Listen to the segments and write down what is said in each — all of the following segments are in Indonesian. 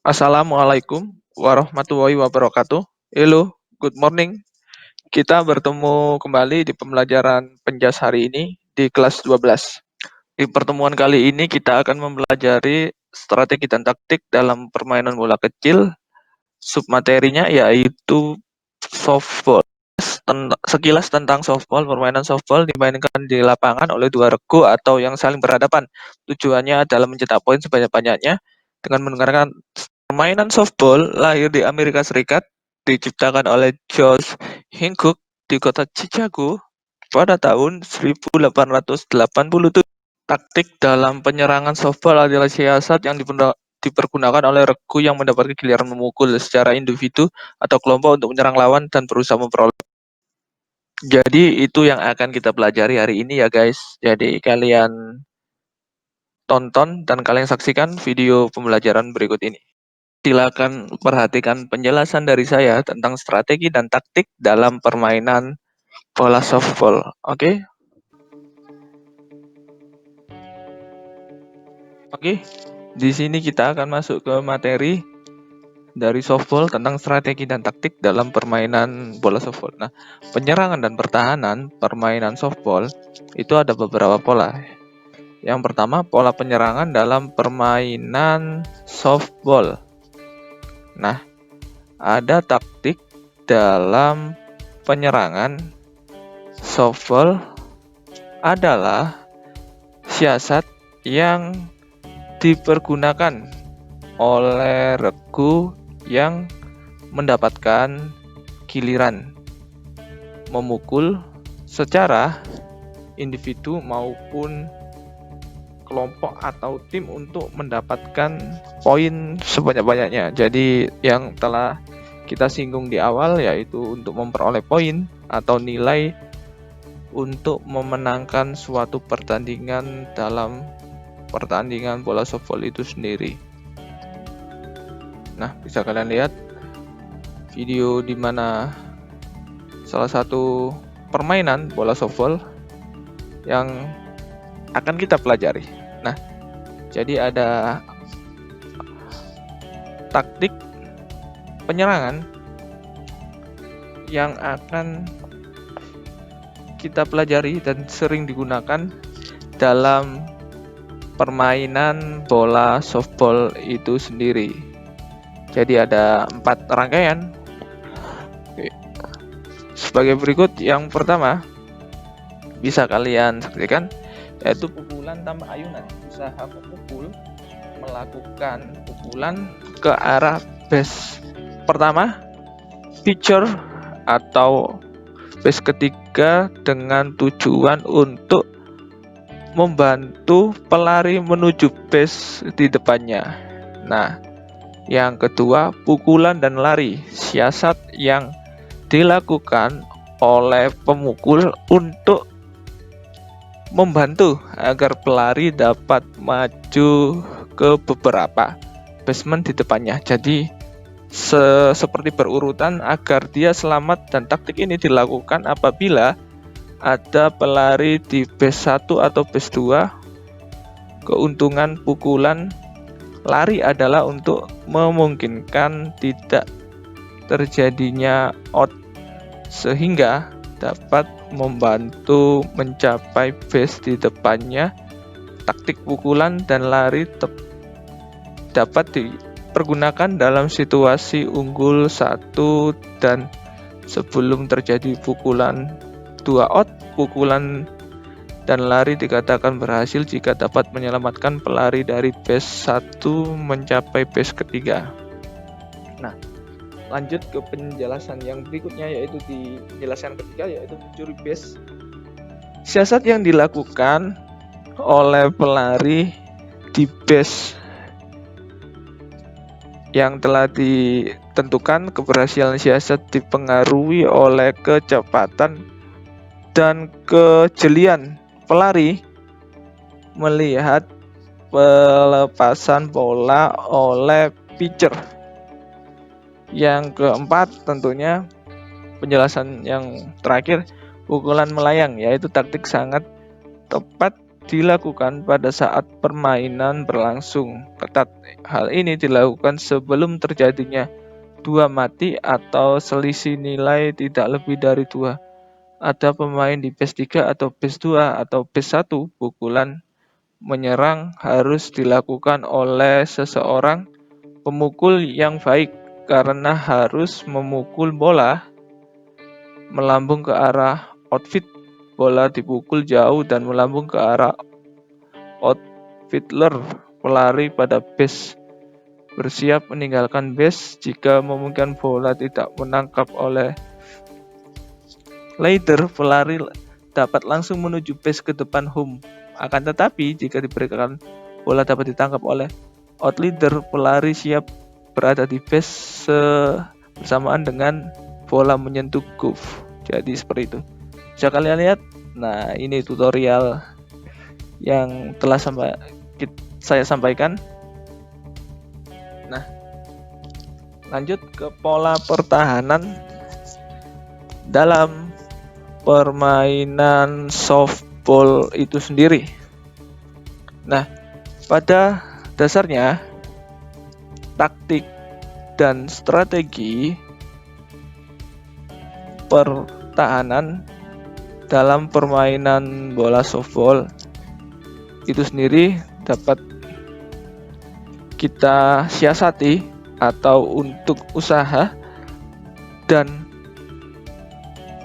Assalamualaikum warahmatullahi wabarakatuh. Hello, good morning. Kita bertemu kembali di pembelajaran penjas hari ini di kelas 12. Di pertemuan kali ini kita akan mempelajari strategi dan taktik dalam permainan bola kecil. Submaterinya yaitu softball. Sekilas tentang softball, permainan softball dimainkan di lapangan oleh dua regu atau yang saling berhadapan. Tujuannya adalah mencetak poin sebanyak-banyaknya dengan menggunakan permainan softball lahir di Amerika Serikat, diciptakan oleh George Hinckley di kota Chicago pada tahun 1887. Taktik dalam penyerangan softball adalah siasat yang dipergunakan oleh regu yang mendapatkan giliran memukul secara individu atau kelompok untuk menyerang lawan dan berusaha memperoleh. Jadi itu yang akan kita pelajari hari ini ya guys. Jadi kalian tonton dan kalian saksikan video pembelajaran berikut ini. Silakan perhatikan penjelasan dari saya tentang strategi dan taktik dalam permainan bola softball. Oke? Oke. Di sini kita akan masuk ke materi dari softball tentang strategi dan taktik dalam permainan bola softball. Nah, penyerangan dan pertahanan permainan softball itu ada beberapa pola. Yang pertama, pola penyerangan dalam permainan softball. Nah, ada taktik dalam penyerangan softball adalah siasat yang dipergunakan oleh regu yang mendapatkan giliran memukul secara individu maupun kelompok atau tim untuk mendapatkan poin sebanyak-banyaknya. Jadi yang telah kita singgung di awal yaitu untuk memperoleh poin atau nilai untuk memenangkan suatu pertandingan dalam pertandingan bola softball itu sendiri. Nah, bisa kalian lihat video di mana salah satu permainan bola softball yang akan kita pelajari. Nah, jadi ada taktik penyerangan yang akan kita pelajari dan sering digunakan dalam permainan bola softball itu sendiri. Jadi ada 4 rangkaian. Oke. Sebagai berikut, yang pertama bisa kalian saksikan yaitu pukulan tanpa ayunan. Usaha pemukul melakukan pukulan ke arah base pertama, pitcher atau base ketiga dengan tujuan untuk membantu pelari menuju base di depannya. Nah, yang kedua, pukulan dan lari. Siasat yang dilakukan oleh pemukul untuk membantu agar pelari dapat maju ke beberapa baseman di depannya. Jadi seperti berurutan agar dia selamat, dan taktik ini dilakukan apabila ada pelari di base 1 atau base 2. Keuntungan pukulan lari adalah untuk memungkinkan tidak terjadinya out, sehingga dapat membantu mencapai base di depannya. Taktik pukulan dan lari dapat dipergunakan dalam situasi unggul 1 dan sebelum terjadi pukulan 2 out. Pukulan dan lari dikatakan berhasil jika dapat menyelamatkan pelari dari base 1 mencapai base ketiga. Nah, lanjut ke penjelasan yang berikutnya, yaitu di penjelasan ketiga, yaitu mencuri base. Siasat yang dilakukan oleh pelari di base yang telah ditentukan. Keberhasilan siasat dipengaruhi oleh kecepatan dan kejelian pelari melihat pelepasan bola oleh pitcher. Yang keempat, tentunya penjelasan yang terakhir, pukulan melayang, yaitu taktik sangat tepat dilakukan pada saat permainan berlangsung ketat. Hal ini dilakukan sebelum terjadinya dua mati atau selisih nilai tidak lebih dari 2. Ada pemain di base 3 atau base 2 atau base 1, pukulan menyerang harus dilakukan oleh seseorang pemukul yang baik karena harus memukul bola melambung ke arah outfield. Bola dipukul jauh dan melambung ke arah outfielder. Pelari pada base bersiap meninggalkan base jika memungkinkan bola tidak menangkap oleh leader. Pelari dapat langsung menuju base ke depan home. Akan tetapi jika diberikan bola dapat ditangkap oleh outleader, pelari siap berada di base bersamaan dengan bola menyentuh groove. Jadi seperti itu. Bisa kalian lihat. Nah, ini tutorial yang telah saya sampaikan. Nah, lanjut ke pola pertahanan dalam permainan softball itu sendiri. Nah, pada dasarnya taktik dan strategi pertahanan dalam permainan bola softball itu sendiri dapat kita siasati atau untuk usaha dan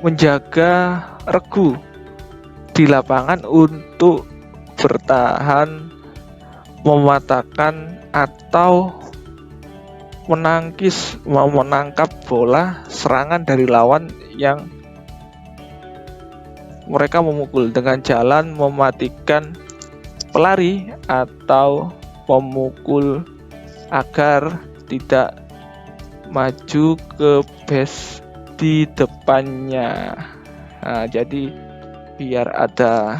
menjaga regu di lapangan untuk bertahan, mematahkan atau menangkap bola serangan dari lawan yang mereka memukul dengan jalan mematikan pelari atau pemukul agar tidak maju ke base di depannya. Nah, jadi biar ada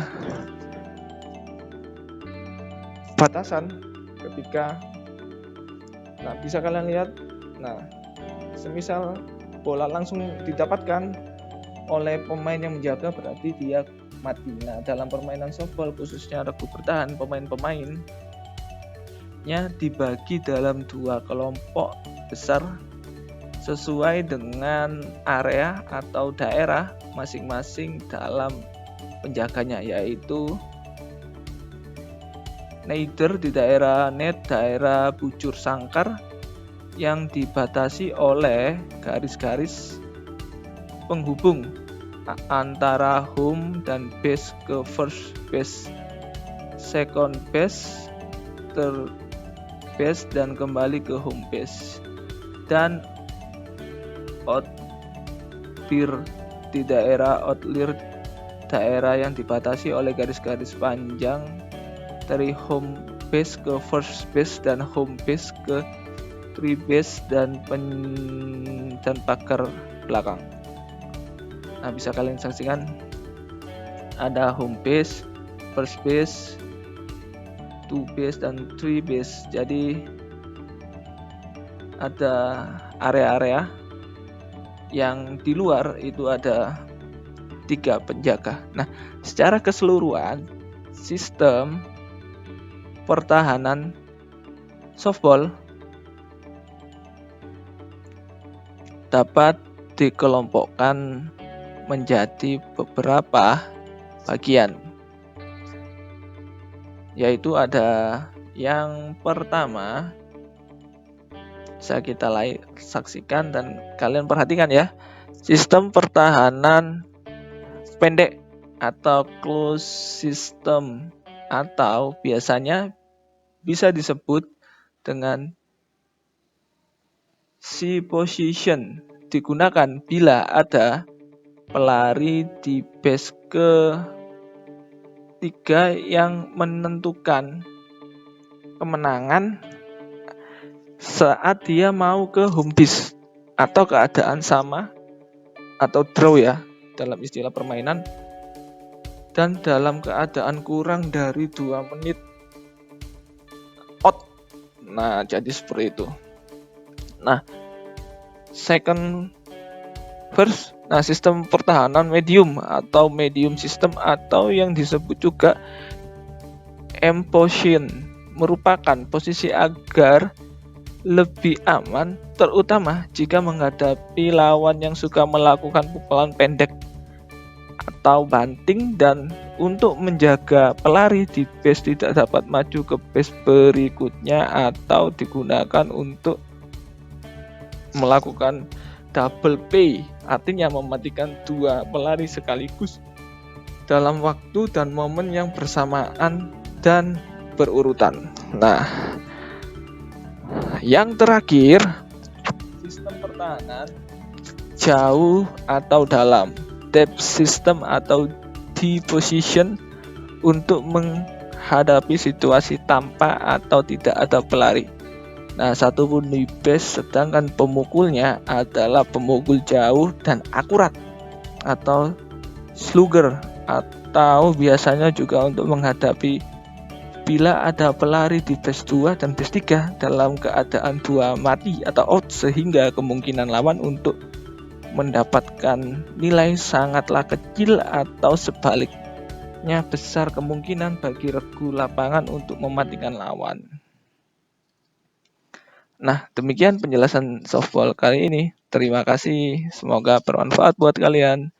batasan ketika bisa kalian lihat. Nah, semisal bola langsung didapatkan oleh pemain yang menjaga berarti dia mati. Nah, dalam permainan softball khususnya regu bertahan, pemain-pemainnya dibagi dalam 2 kelompok besar sesuai dengan area atau daerah masing-masing dalam penjaganya, yaitu neither di daerah net, daerah bujur sangkar yang dibatasi oleh garis-garis penghubung antara home dan base ke first base, second base, third base, dan kembali ke home base. Dan outfield di daerah outfield, daerah yang dibatasi oleh garis-garis panjang dari home base ke first base dan home base ke third base dan pagar belakang. Nah, bisa kalian saksikan ada home base, first base, two base, dan three base. Jadi ada area-area yang di luar itu ada 3 penjaga. Nah, secara keseluruhan sistem pertahanan softball dapat dikelompokkan menjadi beberapa bagian, yaitu ada yang pertama, bisa kita saksikan dan kalian perhatikan ya, sistem pertahanan pendek atau close system, atau biasanya bisa disebut dengan C position, digunakan bila ada pelari di base ke-3 yang menentukan kemenangan saat dia mau ke home base atau keadaan sama atau draw ya dalam istilah permainan, dan dalam keadaan kurang dari 2 menit out. Nah, jadi seperti itu. Nah, sistem pertahanan medium atau medium system, atau yang disebut juga aim position merupakan posisi agar lebih aman, terutama jika menghadapi lawan yang suka melakukan pukulan pendek atau banting, dan untuk menjaga pelari di base tidak dapat maju ke base berikutnya atau digunakan untuk melakukan double P, artinya mematikan dua pelari sekaligus dalam waktu dan momen yang bersamaan dan berurutan. Nah, yang terakhir, sistem pertahanan jauh atau dalam, depth system atau D-position, untuk menghadapi situasi tanpa atau tidak ada pelari. Nah, satu pun di base, sedangkan pemukulnya adalah pemukul jauh dan akurat atau slugger, atau biasanya juga untuk menghadapi bila ada pelari di base 2 dan base 3 dalam keadaan 2 mati atau out, sehingga kemungkinan lawan untuk mendapatkan nilai sangatlah kecil, atau sebaliknya besar kemungkinan bagi regu lapangan untuk mematikan lawan. Nah, demikian penjelasan softball kali ini. Terima kasih, semoga bermanfaat buat kalian.